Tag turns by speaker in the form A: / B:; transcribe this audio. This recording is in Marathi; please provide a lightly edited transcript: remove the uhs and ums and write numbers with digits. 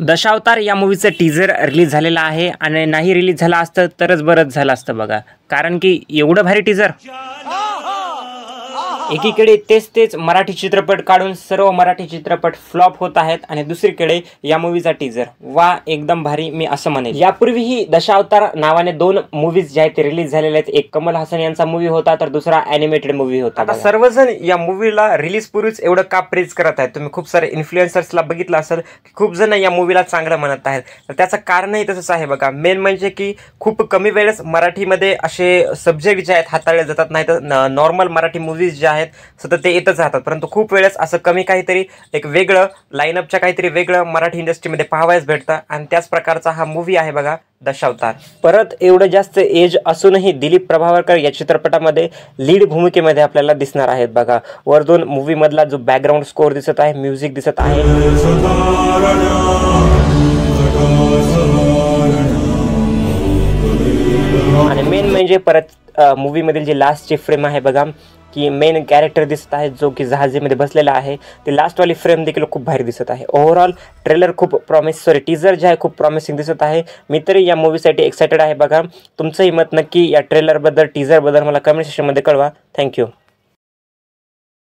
A: दशावतार या मूवीचं टीझर रिलीज झालेलं आहे आणि नाही रिलीज झालं असतं तरच बरंच झालं असतं बघा, कारण की एवढं भारी टीझर. एकीकडे तेच मराठी चित्रपट काढून सर्व मराठी चित्रपट फ्लॉप होत आहेत आणि दुसरीकडे या मूवीचा टीझर वा एकदम भारी मी असं म्हणेल. यापूर्वीही दशावतार नावाने 2 मूवीज जे आहेत ते रिलीज झालेले आहेत. एक कमल हासन यांचा मूवी होता तर दुसरा ॲनिमेटेड मूवी होता. आता सर्वजण या मूवीला रिलीज पूर्वीच एवढं का प्रेज करत आहेत. तुम्ही खूप सारे इन्फ्लुएन्सर्सला बघितलं असेल की खूप जण या मूवीला चांगलं म्हणत आहेत. तर त्याचं कारणही तसंच आहे बघा. मेन म्हणजे की खूप कमी वेळेस मराठीमध्ये असे सब्जेक्ट जे आहेत हाताळले जातात. नाही तर नॉर्मल मराठी मूवीज जे आहेत सतत ते येतच राहतात, परंतु खूप वेळेस असं कमी काहीतरी एक वेगळं लाईनअपच्या काहीतरी वेगळं मराठी इंडस्ट्रीमध्ये पाहावयास भेटतं आणि त्याच प्रकारचा हा मूवी आहे बघा दशावतार. परत एवढं जास्त एज असूनही दिलीप प्रभावळकर या चित्रपटामध्ये लीड भूमिकेमध्ये आपल्याला दिसणार आहेत बघा. वरदून मूवी मधला जो बॅकग्राऊंड स्कोअर दिसत आहे, म्युझिक दिसत आहे आणि मेन म्हणजे परत मूवी मधील जे लास्टची फ्रेम आहे बघा की मेन कॅरेक्टर दिसत आहे जो की जहाजीमध्ये बसलेला आहे. ते लास्टवाली फ्रेम देखील खूप भारी दिसत आहे. ओव्हरऑल ट्रेलर खूप टीझर जे आहे खूप प्रॉमिसिंग दिसत आहे. मी तरी या मूवीसाठी एक्सायटेड आहे बघा. तुमचंही मत नक्की या ट्रेलरबद्दल टीझरबद्दल मला कमेंट सेक्शनमध्ये कळवा. थँक्यू.